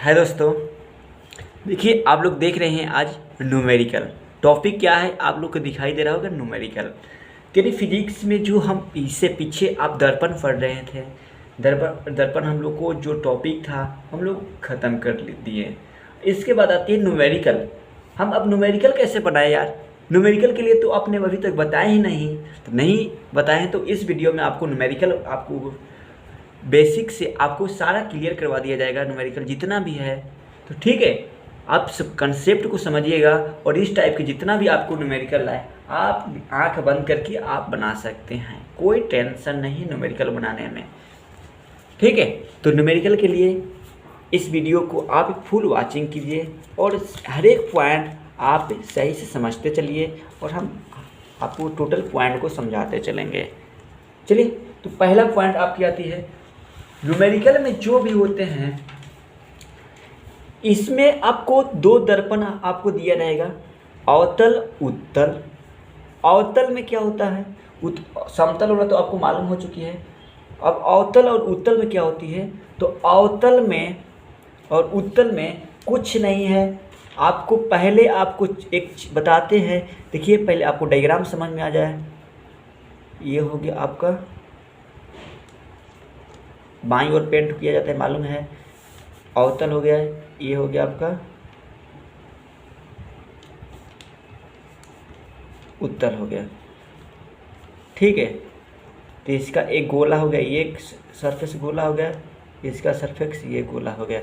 है दोस्तों। देखिए आप लोग देख रहे हैं आज न्यूमेरिकल। टॉपिक क्या है आप लोग को दिखाई दे रहा होगा, न्यूमेरिकल। यानी फिजिक्स में जो हम इससे पीछे आप दर्पण पढ़ रहे थे, दर्पण हम लोग को जो टॉपिक था हम लोग ख़त्म कर दिए। इसके बाद आती है न्यूमेरिकल। हम अब न्यूमेरिकल कैसे बनाए यार? न्यूमेरिकल के लिए तो आपने अभी तक बताया ही नहीं, तो नहीं बताए तो इस वीडियो में आपको न्यूमेरिकल आपको बेसिक से आपको सारा क्लियर करवा दिया जाएगा, न्यूमेरिकल जितना भी है। तो ठीक है, आप सब कंसेप्ट को समझिएगा और इस टाइप के जितना भी आपको न्यूमेरिकल आए आप आंख बंद करके आप बना सकते हैं, कोई टेंशन नहीं न्यूमेरिकल बनाने में। ठीक है, तो न्यूमेरिकल के लिए इस वीडियो को आप फुल वाचिंग कीजिए और हर एक पॉइंट आप सही से समझते चलिए और हम आपको टोटल पॉइंट को समझाते चलेंगे। चलिए, तो पहला पॉइंट आपकी आती है न्यूमेरिकल में जो भी होते हैं इसमें आपको दो दर्पण आपको दिया रहेगा, अवतल उत्तल। अवतल में क्या होता है, समतल होना तो आपको मालूम हो चुकी है। अब अवतल और उत्तल में क्या होती है, तो अवतल में और उत्तल में कुछ नहीं है। आपको पहले आपको एक बताते हैं, देखिए पहले आपको डायग्राम समझ में आ जाए। ये हो गया आपका बाईं ओर पेंट किया जाता है, मालूम है। अवतल हो गया, ये हो गया आपका उत्तल हो गया। ठीक है, तो इसका एक गोला हो गया, ये एक सरफेस गोला हो गया, इसका सरफेस ये गोला हो गया।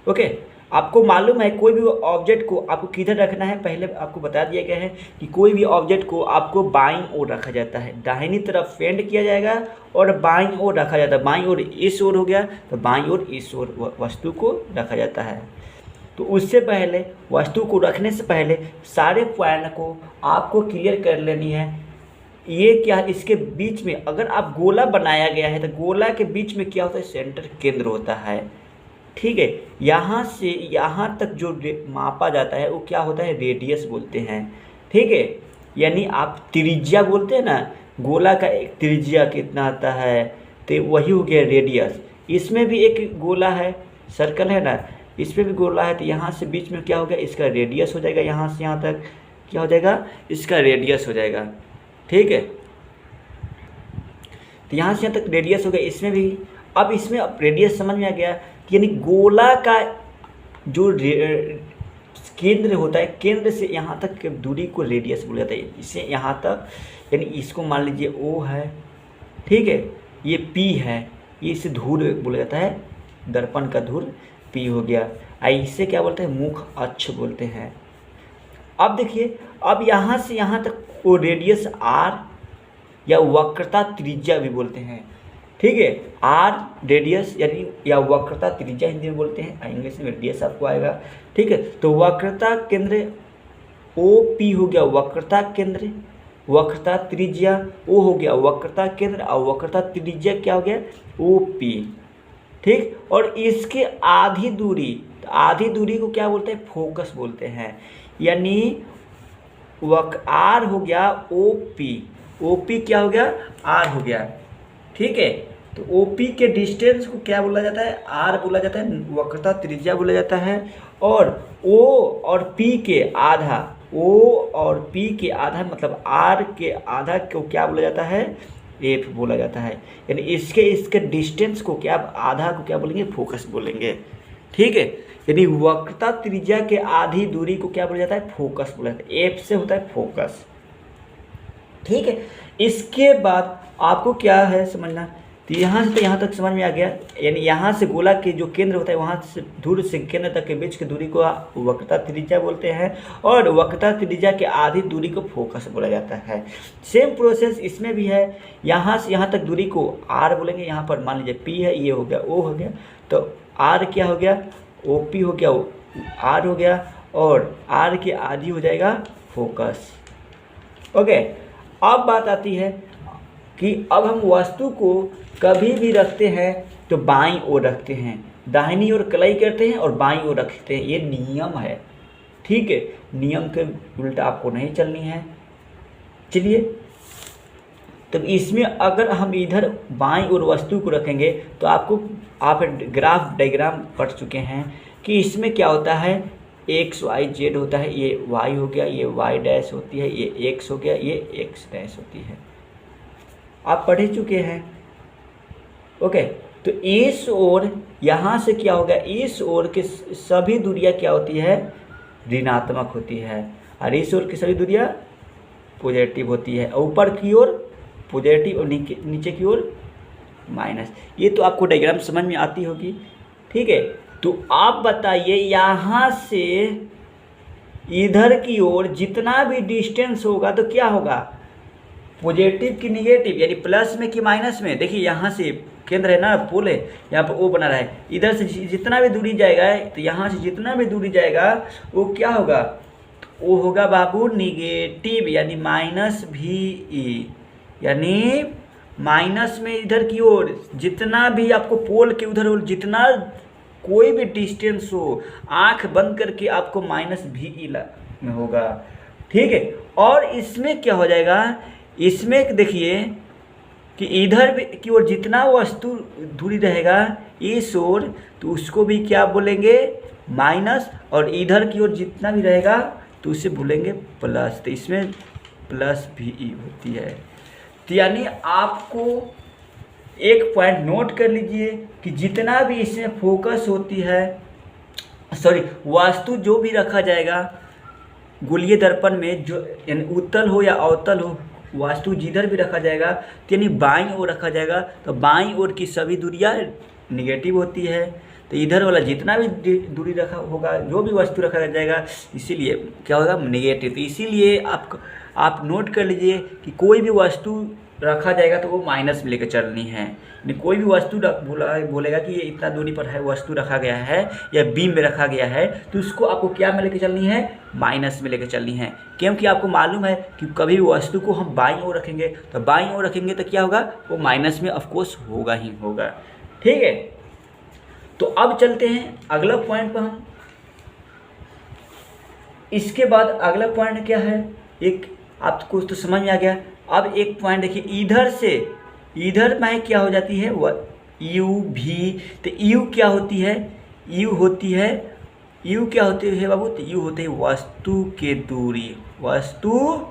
ओके, आपको मालूम है कोई भी ऑब्जेक्ट को आपको किधर रखना है, पहले आपको बता दिया गया है कि कोई भी ऑब्जेक्ट को आपको बाईं ओर रखा जाता है। दाहिनी तरफ फेंड किया जाएगा और बाईं ओर रखा जाता है। बाईं ओर इस ओर हो गया तो बाईं ओर इस ओर वस्तु को रखा जाता है। तो उससे पहले वस्तु को रखने से पहले सारे पॉइंट को आपको क्लियर कर लेनी है। ये क्या, इसके बीच में अगर आप गोला बनाया गया है तो गोला के बीच में क्या होता है, सेंटर केंद्र होता है। ठीक है, यहाँ से यहाँ तक जो मापा जाता है वो क्या होता है, रेडियस बोलते हैं। ठीक है, यानी आप त्रिज्या बोलते हैं ना, गोला का एक त्रिज्या कितना आता है तो वही हो गया रेडियस। इसमें भी एक गोला है, सर्कल है ना, इसमें भी गोला है, तो यहाँ से बीच में क्या हो गया, इसका रेडियस हो जाएगा। यहाँ से यहाँ तक क्या हो जाएगा, इसका रेडियस हो जाएगा। ठीक है, तो यहाँ से यहाँ तक रेडियस हो गया। इसमें भी अब इसमें रेडियस समझ में आ गया कि यानी गोला का जो केंद्र होता है, केंद्र से यहाँ तक के दूरी को रेडियस बोला जाता है। इसे यहाँ तक यानी इसको मान लीजिए O है, ठीक है, ये P है, ये इसे धुर बोला जाता है, दर्पण का धुर P हो गया। इसे क्या बोलते हैं, मुख अक्ष बोलते हैं। अब देखिए, अब यहाँ से यहाँ तक वो रेडियस R या वक्रता त्रिज्या भी बोलते हैं। ठीक है, आर रेडियस यानी या वक्रता त्रिज्या हिंदी में बोलते हैं, इंग्लिश में रेडियस आपको आएगा। ठीक है, तो वक्रता केंद्र OP हो गया वक्रता केंद्र, वक्रता त्रिज्या O हो गया वक्रता केंद्र और वक्रता त्रिज्या क्या हो गया, OP। ठीक, और इसके आधी दूरी, तो आधी दूरी को क्या बोलते हैं, फोकस बोलते हैं। यानी R हो गया OP क्या हो गया, R हो गया। ठीक है, तो OP के डिस्टेंस को क्या बोला जाता है, R बोला जाता है, वक्रता त्रिज्या बोला जाता है। और O और P के आधा, O और P के आधा मतलब R के आधा को क्या बोला जाता है, F बोला जाता है। यानी इसके डिस्टेंस को क्या, आधा को क्या बोलेंगे, फोकस बोलेंगे। ठीक है, यानी वक्रता त्रिज्या के आधी दूरी को क्या बोला जाता है, फोकस बोला जाता है। F से होता है फोकस। ठीक है, इसके बाद आपको क्या है समझना, तो यहाँ से यहाँ तक समझ में आ गया। यानी यहाँ से गोला के जो केंद्र होता है वहाँ से धुर से केंद्र तक के बीच की दूरी को वक्रता त्रिज्या बोलते हैं और वक्रता त्रिज्या के आधी दूरी को फोकस बोला जाता है। सेम प्रोसेस इसमें भी है, यहाँ से यहाँ तक दूरी को R बोलेंगे। यहाँ पर मान लीजिए P है, ये हो गया O हो गया, तो R क्या हो गया, OP हो गया, R हो गया और R के आधी हो जाएगा फोकस। ओके, अब बात आती है कि अब हम वस्तु को कभी भी रखते हैं तो बाईं ओर रखते हैं, दाहिनी ओर कलाई करते हैं और बाईं ओर रखते हैं, ये नियम है। ठीक है, नियम के उल्टा आपको नहीं चलनी है। चलिए, तब इसमें अगर हम इधर बाईं ओर वस्तु को रखेंगे तो आप ग्राफ डायग्राम पढ़ चुके हैं कि इसमें क्या होता है, एक्स वाई जेड होता है, ये वाई हो गया, ये वाई डैश होती है, ये एक्स हो गया, ये एक्स डैश होती है। आप पढ़ ही चुके हैं। ओके, तो इस ओर यहाँ से क्या होगा, इस ओर के सभी दूरियाँ क्या होती है, ऋणात्मक होती है, और इस ओर की सभी दूरियाँ पॉजिटिव होती है। ऊपर की ओर पॉजिटिव और नीचे की ओर माइनस। ये तो आपको डायग्राम समझ में आती होगी, ठीक है। तो आप बताइए यहाँ से इधर की ओर जितना भी डिस्टेंस होगा तो क्या होगा, पॉजिटिव की निगेटिव, यानी प्लस में कि माइनस में। देखिए यहाँ से केंद्र है ना, पोल है, यहाँ पर ओ बना रहा है, इधर से जितना भी दूरी जाएगा, तो यहाँ से जितना भी दूरी जाएगा वो क्या होगा, वो होगा बाबू निगेटिव, यानी माइनस भी ई, यानी माइनस में इधर की ओर जितना भी आपको पोल के उधर और जितना कोई भी डिस्टेंस हो, आंख बंद करके आपको माइनस भी ई में होगा, ठीक है। और इसमें क्या हो जाएगा, इसमें देखिए कि इधर भी की ओर जितना वस्तु दूरी रहेगा इस ओर, तो उसको भी क्या बोलेंगे, माइनस, और इधर की ओर जितना भी रहेगा तो उसे बोलेंगे प्लस। तो इसमें प्लस भी ई होती है। तो यानी आपको एक पॉइंट नोट कर लीजिए कि जितना भी इसमें फोकस होती है, सॉरी वस्तु जो भी रखा जाएगा गोलीय दर्पण में, जो यानी उत्तल हो या अवतल हो, वास्तु जिधर भी रखा जाएगा यानी बाईं ओर रखा जाएगा, तो बाईं ओर की सभी दूरियां निगेटिव होती है। तो इधर वाला जितना भी दूरी रखा होगा, जो भी वस्तु रखा जाएगा, इसीलिए क्या होगा, निगेटिव। तो इसीलिए आप नोट कर लीजिए कि कोई भी वस्तु रखा जाएगा तो वो माइनस में लेकर चलनी है। कोई भी वस्तु बोलेगा कि ये इतना दूरी पर है वस्तु रखा गया है या बीम में रखा गया है, तो उसको आपको क्या में लेकर चलनी है, माइनस में लेकर चलनी है। क्योंकि आपको मालूम है कि कभी भी वस्तु को हम बाईं ओर रखेंगे, तो बाईं ओर रखेंगे तो क्या होगा, वो माइनस में ऑफकोर्स होगा ही होगा, ठीक है। तो अब चलते हैं अगला पॉइंट पर हम। इसके बाद अगला पॉइंट क्या है, एक आपको तो समझ में आ गया। अब एक पॉइंट देखिए, इधर से इधर में क्या हो जाती है, यू भी। तो यू क्या होती है, यू होती है, यू क्या होती है बाबू, तो यू होते है वस्तु के दूरी, वस्तु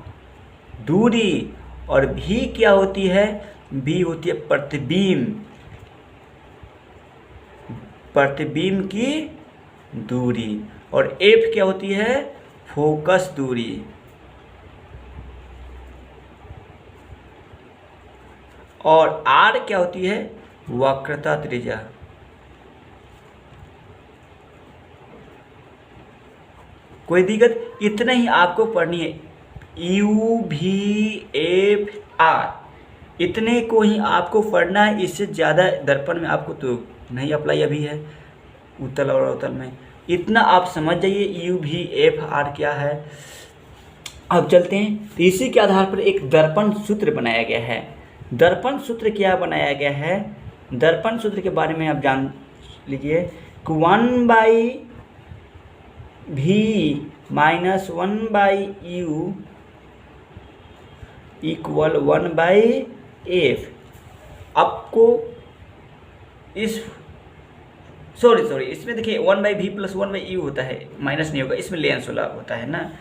दूरी। और भी क्या होती है, भी होती है प्रतिबिंब, प्रतिबिंब की दूरी। और एफ क्या होती है, फोकस दूरी। और आर क्या होती है, वक्रता त्रिज्या। कोई दिक्कत, इतना ही आपको पढ़नी है, यू भी एफ आर, इतने को ही आपको पढ़ना है। इससे ज़्यादा दर्पण में आपको तो नहीं अप्लाई अभी है, उत्तल और अवतल में। इतना आप समझ जाइए यू भी एफ आर क्या है। अब चलते हैं, तो इसी के आधार पर एक दर्पण सूत्र बनाया गया है। दर्पण सूत्र क्या बनाया गया है, दर्पण सूत्र के बारे में आप जान लीजिए कि 1/v minus 1/u equal 1/f। आपको इस सॉरी इसमें देखिए 1/v प्लस 1/u होता है, माइनस नहीं होगा, इसमें लेंस वाला होता है ना,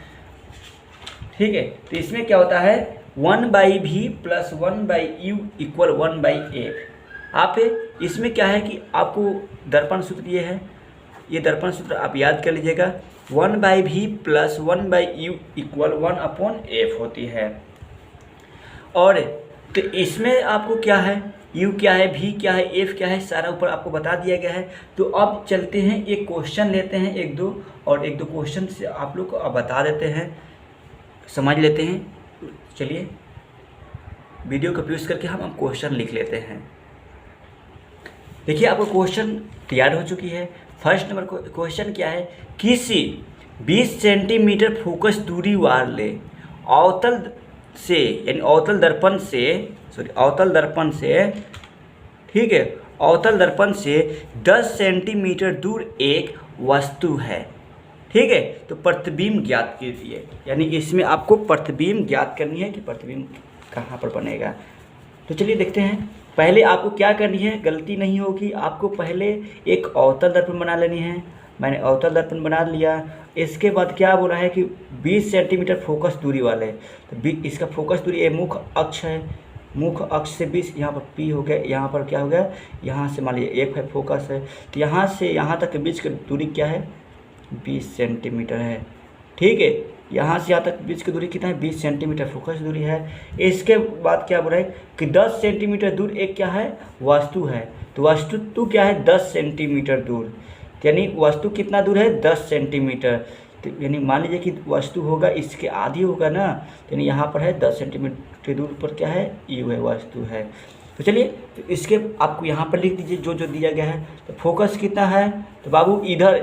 ठीक है। तो इसमें क्या होता है, 1/v plus 1/u equal 1/f। आप इसमें क्या है कि आपको दर्पण सूत्र ये है, ये दर्पण सूत्र आप याद कर लीजिएगा, 1/v plus 1/u equal 1/f होती है। और तो इसमें आपको क्या है, u क्या है, v क्या है, f क्या है, सारा ऊपर आपको बता दिया गया है। तो अब चलते हैं, एक क्वेश्चन लेते हैं, एक दो क्वेश्चन से आप लोग को अब बता देते हैं, समझ लेते हैं। चलिए वीडियो को पॉज करके हम क्वेश्चन लिख लेते हैं। देखिए आपको क्वेश्चन तैयार हो चुकी है। फर्स्ट नंबर क्वेश्चन क्या है, किसी 20 सेंटीमीटर फोकस दूरी वाले अवतल से, यानी अवतल दर्पण से, अवतल दर्पण से, ठीक है, अवतल दर्पण से 10 सेंटीमीटर दूर एक वस्तु है, ठीक है। तो प्रतिबिंब ज्ञात कीजिए, यानी इसमें आपको प्रतिबिंब ज्ञात करनी है कि प्रतिबिंब कहाँ पर बनेगा। तो चलिए देखते हैं। पहले आपको क्या करनी है, गलती नहीं होगी, आपको पहले एक अवतल दर्पण बना लेनी है, मैंने अवतल दर्पण बना लिया। इसके बाद क्या बोला है कि 20 सेंटीमीटर फोकस दूरी वाले, तो इसका फोकस दूरी ये मुख्य अक्ष है, मुख्य अक्ष से 20, यहाँ पर P हो गया, यहाँ पर क्या हो गया, यहाँ से मान लीजिए F है, फोकस है, तो यहाँ से यहाँ तक के बीच की दूरी क्या है, 20 सेंटीमीटर है। ठीक है, यहाँ से यहाँ तक बीच की दूरी कितना है, 20 सेंटीमीटर फोकस दूरी है। इसके बाद क्या बोल रहा है कि 10 सेंटीमीटर दूर एक क्या है, वस्तु है। तो वस्तु क्या है, 10 सेंटीमीटर दूर, यानी वस्तु कितना दूर है, 10 सेंटीमीटर। तो यानी मान लीजिए कि वस्तु होगा इसके आधी होगा ना, यानी यहाँ पर है 10 सेंटीमीटर दूर पर क्या है, यू है, वस्तु है। तो चलिए, तो इसके आपको यहाँ पर लिख दीजिए जो जो दिया गया है। तो फोकस कितना है, तो बाबू इधर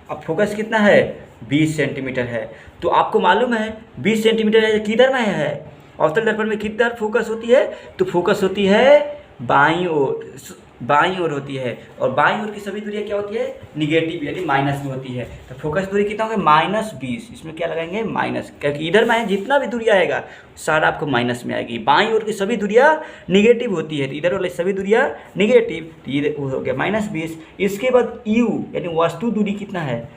अब फोकस कितना है, 20 सेंटीमीटर है। तो आपको मालूम है 20 सेंटीमीटर है, किधर में है, अवतल दर्पण में किधर फोकस होती है, तो फोकस होती है बाईं ओर, बाईं ओर होती है। और बाईं ओर की सभी दूरियां क्या होती है, निगेटिव यानी माइनस में होती है। तो फोकस दूरी कितना होगा, -20, इसमें क्या लगाएंगे, माइनस, क्योंकि इधर में जितना भी दूरी आएगा सारा आपको माइनस में आएगी। बाईं ओर की सभी दूरियां निगेटिव होती है, तो इधर वाले सभी दूरियां निगेटिव, तो ये हो गया -20। इसके बाद यू यानी वस्तु दूरी कितना है,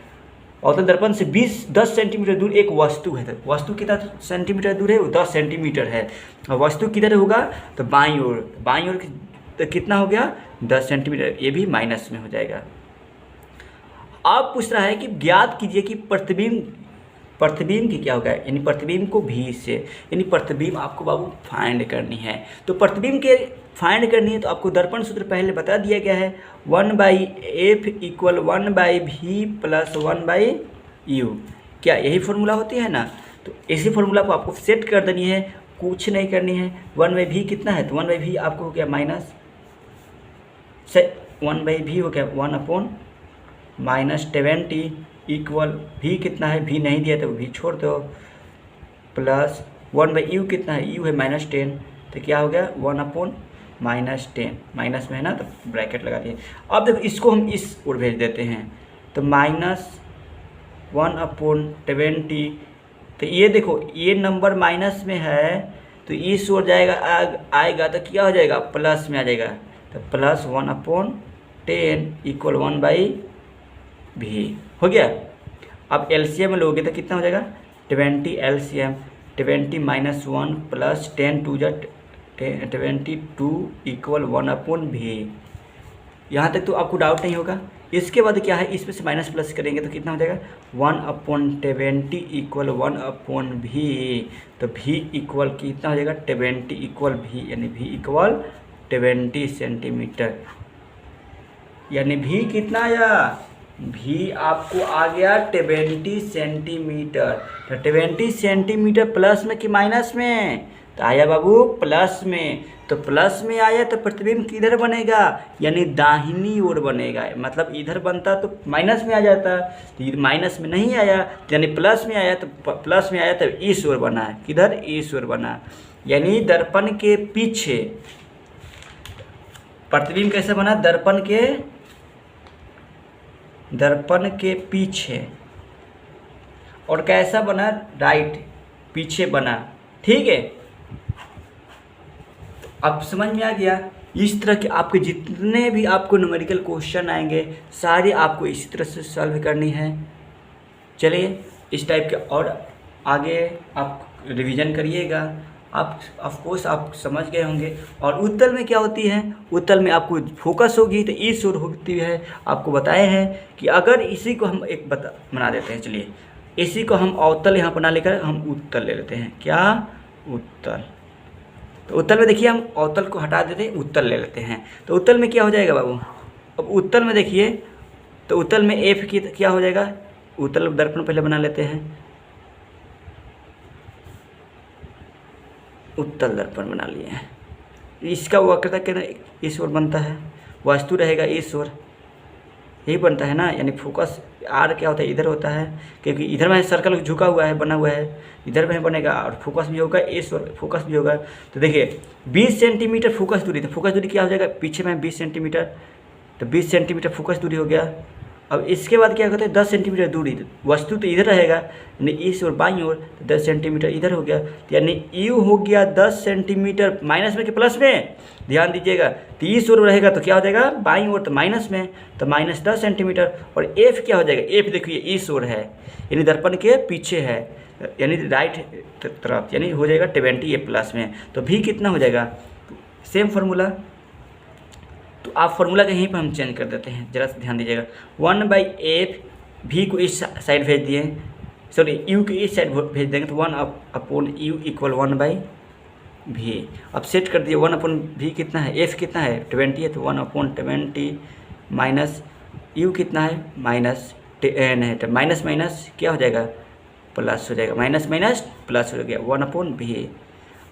अवतल दर्पण से 10 सेंटीमीटर दूर एक वस्तु है। तो वस्तु कितना सेंटीमीटर दूर है, वो 10 सेंटीमीटर है। और वस्तु किधर होगा, तो बाईं ओर, बाईं ओर तो कितना हो गया, 10 सेंटीमीटर, ये भी माइनस में हो जाएगा। अब पूछ रहा है कि ज्ञात कीजिए कि प्रतिबिंब की क्या होगा, यानी प्रतिबिंब को भी से, यानी प्रतिबिंब आपको बाबू फाइंड करनी है। तो प्रतिबिंब के फाइंड करनी है तो आपको दर्पण सूत्र पहले बता दिया गया है, 1/f = 1/v + 1/u। क्या यही फॉर्मूला होती है ना, तो इसी फॉर्मूला को आपको सेट कर देनी है, कुछ नहीं करनी है। 1/v कितना है, तो 1/v आपको हो गया माइनस से 1/v हो गया 1/-20 इक्वल v कितना है, v नहीं दिया तो v छोड़ दो, प्लस 1/u कितना है, u है -10, तो क्या हो गया 1/-10, माइनस में है ना तो ब्रैकेट लगा दिए। अब देखो इसको हम इस ओर भेज देते हैं, तो -1/20, तो ये देखो ये नंबर माइनस में है तो इस ओर जाएगा, आएगा तो क्या हो जाएगा, प्लस में आ जाएगा, तो प्लस 1/10 = 1/v हो गया। अब एलसीएम में लोगे तो कितना हो जाएगा, 20 एलसीएम, 20 - 1 + 10 2 22 = 1/v। यहाँ तक तो आपको डाउट नहीं होगा। इसके बाद क्या है, इसमें से माइनस प्लस करेंगे तो कितना हो जाएगा, 1/20 = 1/v। तो v इक्वल कितना हो जाएगा, 20 = v, यानी v = 20 सेंटीमीटर, यानी v कितना आया, v आपको आ गया 20 सेंटीमीटर। तो 20 सेंटीमीटर प्लस में कि माइनस में, तो आया बाबू प्लस में। तो प्लस में आया तो प्रतिबिंब किधर बनेगा, यानी दाहिनी ओर बनेगा। मतलब इधर बनता तो माइनस में आ जाता, तो इधर माइनस में नहीं आया, यानी प्लस में आया, तो प्लस में आया तो इस ओर बना, किधर, इस ओर बना। यानी दर्पण के पीछे प्रतिबिंब कैसे बना, दर्पण के पीछे, और कैसा बना, राइट, पीछे बना। ठीक है, अब समझ में आ गया। इस तरह के आपके जितने भी आपको न्यूमेरिकल क्वेश्चन आएंगे सारे आपको इसी तरह से सॉल्व करनी है। चलिए इस टाइप के और आगे आप रिवीजन करिएगा। आप ऑफकोर्स आप समझ गए होंगे। और उत्तल में क्या होती है, उत्तल में आपको फोकस होगी तो इस ओर होती है। आपको बताए हैं कि अगर इसी को हम एक बना देते हैं, चलिए इसी को हम अवतल यहाँ बना लेकर हम उत्तल ले लेते हैं। क्या, उत्तल। तो उत्तल में देखिए हम अवतल को हटा देते हैं, उत्तल ले लेते हैं। तो उत्तल में क्या हो जाएगा बाबू, अब उत्तल में देखिए, तो उत्तल में एफ की क्या हो जाएगा, उत्तल दर्पण पहले बना लेते हैं, उत्तल दर्पण बना लिए हैं। इसका वक्रता क्या इस ओर बनता है, वस्तु रहेगा इस ओर, यही बनता है ना। यानी फोकस आर क्या होता है, इधर होता है, क्योंकि इधर में सर्कल झुका हुआ है, बना हुआ है, इधर में बनेगा और फोकस भी होगा, इस ओर फोकस भी होगा। तो देखिए 20 सेंटीमीटर फोकस दूरी, तो फोकस दूरी क्या हो जाएगा, पीछे में 20 सेंटीमीटर, तो 20 सेंटीमीटर फोकस दूरी हो गया। अब इसके बाद क्या कहते हैं 10 सेंटीमीटर दूरी, वस्तु तो इधर रहेगा यानी इस और बाईं ओर, तो 10 सेंटीमीटर इधर हो गया, तो यानी यू हो गया 10 सेंटीमीटर, माइनस में कि प्लस में, ध्यान दीजिएगा। तो इस ओर रहेगा तो क्या हो जाएगा बाईं ओर, तो माइनस में, तो माइनस 10 सेंटीमीटर। और एफ क्या हो जाएगा, एफ देखिए इस ओर है यानी दर्पण के पीछे है, यानी राइट तरफ, यानी हो जाएगा 20 ये प्लस में। तो भी कितना हो जाएगा, सेम फार्मूला, तो आप फार्मूला के यहीं पर हम चेंज कर देते हैं, जरा सा ध्यान दीजिएगा। 1/f, भी को इस साइड भेज दिए, सॉरी यू को इस साइड भेज देंगे, तो 1/u इक्वल 1/v। अब सेट कर दिए 1/v कितना है, f कितना है 20 है, तो 1/20 माइनस u कितना है माइनस नहीं, तो माइनस माइनस क्या हो जाएगा प्लस हो जाएगा, माइनस माइनस प्लस हो गया 1/v।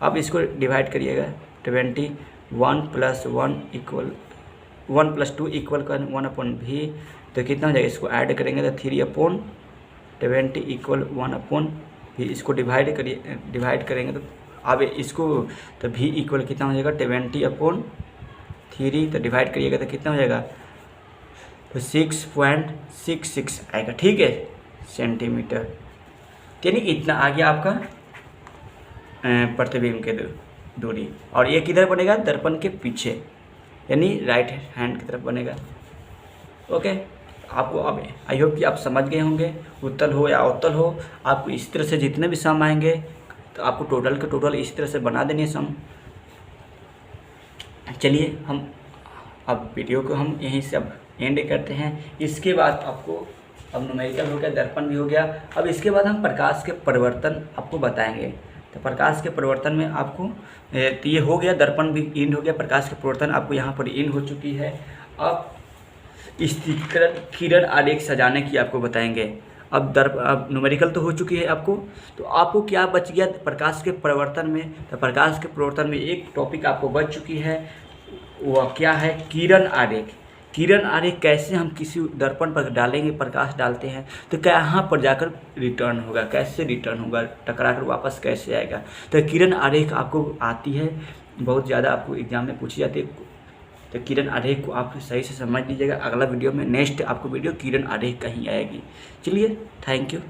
अब इसको डिवाइड करिएगा, 20 1 + 1 इक्वल 1 + 2 इक्वल कर 1/v, तो कितना हो जाएगा, इसको ऐड करेंगे तो 3/20 इक्वल 1/v। इसको डिवाइड करेंगे तो अब इसको, तो v इक्वल कितना हो जाएगा 20/3, तो डिवाइड करिएगा तो कितना हो जाएगा, तो 6.66 आएगा, ठीक है सेंटीमीटर। यानी इतना आ गया आपका प्रतिबिंब के दूरी। और ये किधर बनेगा, दर्पण के पीछे, यानी राइट हैंड की तरफ बनेगा। ओके, आपको अब आई होप कि आप समझ गए होंगे, उत्तल हो या अवतल हो, आपको इस तरह से जितने भी सम आएंगे तो आपको टोटल के टोटल इस तरह से बना देंगे सम। चलिए हम अब वीडियो को हम यहीं से अब एंड करते हैं। इसके बाद आपको अब न्यूमेरिकल हो गया, दर्पण भी हो गया, अब इसके बाद हम प्रकाश के परिवर्तन आपको बताएंगे। तो प्रकाश के परिवर्तन में आपको तो ये हो गया, दर्पण भी इंड हो गया, प्रकाश के परिवर्तन आपको यहाँ पर इंड हो चुकी है। अब स्थिरीकरण किरण आरेख सजाने की आपको बताएंगे। अब न्यूमेरिकल तो हो चुकी है आपको, तो आपको क्या बच गया प्रकाश के परिवर्तन में, तो प्रकाश के परिवर्तन में एक टॉपिक आपको बच चुकी है, वह क्या है किरण आरेख। किरण आरेख कैसे हम किसी दर्पण पर डालेंगे, प्रकाश डालते हैं तो कहाँ पर जाकर रिटर्न होगा, कैसे रिटर्न होगा, टकरा कर वापस कैसे आएगा। तो किरण आरेख आपको आती है, बहुत ज़्यादा आपको एग्जाम में पूछी जाती है। तो किरण आरेख को आप सही से समझ लीजिएगा। अगला वीडियो में नेक्स्ट आपको वीडियो किरण आरेख कहीं आएगी। चलिए, थैंक यू।